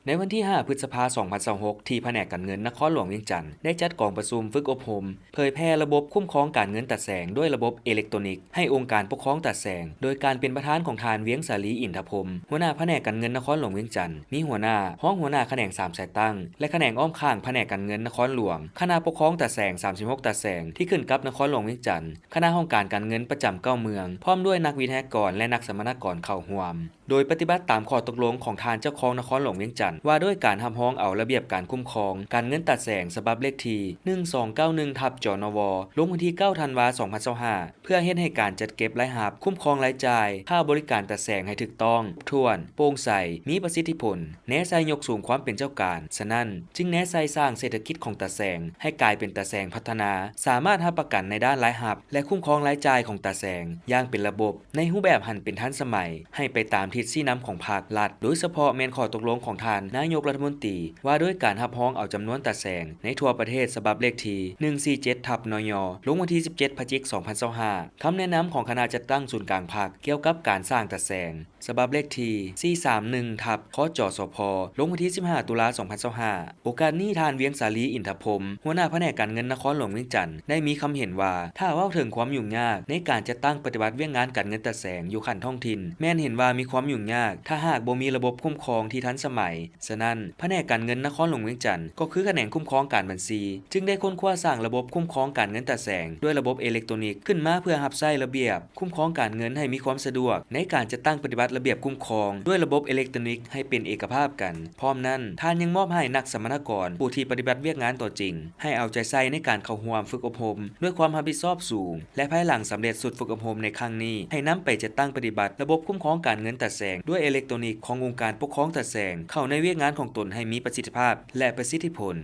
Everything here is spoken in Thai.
ในวันที่ 5 พฤษภาคม 2026 ที่แผนกการเงินนครหลวงเวียงจันทร์ได้จัดกองประชุมฝึกอบรมเผยแพร่ระบบคุ้มครองการเงินตัดแสงด้วยระบบอิเล็กทรอนิกส์ให้องค์การปกครองตัดแสงโดยการเป็นประธานของทานเวียงสาลีอินทพรมหัวหน้าแผนกการเงินนครหลวงเวียงจันทร์มีหัวหน้าห้องหัวหน้าแขนง3สายตั้งและแขนงอ้อมข้างแผนกการเงินนครหลวงคณะปกครองตัดแสง36ตัดแสงที่ขึ้นกับนครหลวงเวียงจันทร์คณะห้องการเงินประจำเก้าเมืองพร้อมด้วยนักวิทยากรและนักสัมมนากรเข้าร่วมโดยปฏิบัติตามข้อตกลงของทานเจ้าของนครหลวงเวียงจันทร์ว่าด้วยการทำห้องเอาระเบียบการคุ้มครองการเงินตัดแสงฉบับเลขที่1291ทับจนวลงวันที่9ธันวาคม2025เพื่อเฮ็ดให้การจัดเก็บรายรับคุ้มครองรายจ่ายค่าบริการตัดแสงให้ถูกต้องถ้วนโปร่งใสมีประสิทธิผลแนะใส่ยกสูงความเป็นเจ้าการฉะนั้นจึงแนะใส่สร้างเศรษฐกิจของตัดแสงให้กลายเป็นตัดแสงพัฒนาสามารถรับประกันในด้านรายรับและคุ้มครองรายจ่ายของตัดแสงอย่างเป็นระบบในรูปแบบหันเป็นทันสมัยให้ไปตามทิศชี้นำของภาครัฐโดยเฉพาะแม่นข้อตกลงของท่านนายกรัฐมนตรีว่าด้วยการรับร้องเอาจำนวนตัดแสงในทั่วประเทศฉบับเลขที่147ทับนยลงวันที่17พฤศจิกายน2025คำแนะนำของคณะจัดตั้งศูนย์กลางภาคเกี่ยวกับการสร้างตัดแสงฉบับเลขที่431ทับคจสพลงวันที่15ตุลาคม2025โอกาสนี้ทานเวียงสาลีอินทพรมหัวหน้าแผนกการเงินนครหลวงเวียงจันทร์ได้มีคำเห็นว่าถ้าเว้าถึงความยุ่งยากในการจัดตั้งปฏิบัติเวียงงานการเงินตัดแสงอยู่ขั้นท้องถิ่นแม้นเห็นว่ามีความยุ่งยากถ้าหากบ่มีระบบคุ้มครองที่ทันสมัยฉะนั้นแผนกการเงินนครหลวงเวียงจันทร์ก็คือแขนงคุ้มครองการบัญชีจึงได้ค้นคว้าสร้างระบบคุ้มครองการเงินตัดแสงด้วยระบบอิเล็กทรอนิกส์ขึ้นมาเพื่อรับใช้ระเบียบคุ้มครองการเงินให้มีความสะดวกในการจัดตั้งปฏิบัติระเบียบคุ้มครองด้วยระบบอิเล็กทรอนิกส์ให้เป็นเอกภาพกันพร้อมนั้นท่านยังมอบให้นักสัมมนากรผู้ที่ปฏิบัติเวียกงานต่อจริงให้เอาใจใส่ในการเข้าร่วมฝึกอบรมด้วยความรับผิดชอบสูงและภายหลังสำเร็จสุดฝึกอบรมในครั้งนี้ให้นำไปจัดตั้งปฏิบัติระบบคุ้มครองการเงินตัดแสงด้วยอิเล็กทรอนิกส์ขององค์การปกครองตัดแสงเข้าในเวียกงานของตนให้มีประสิทธิภาพและประสิทธิผล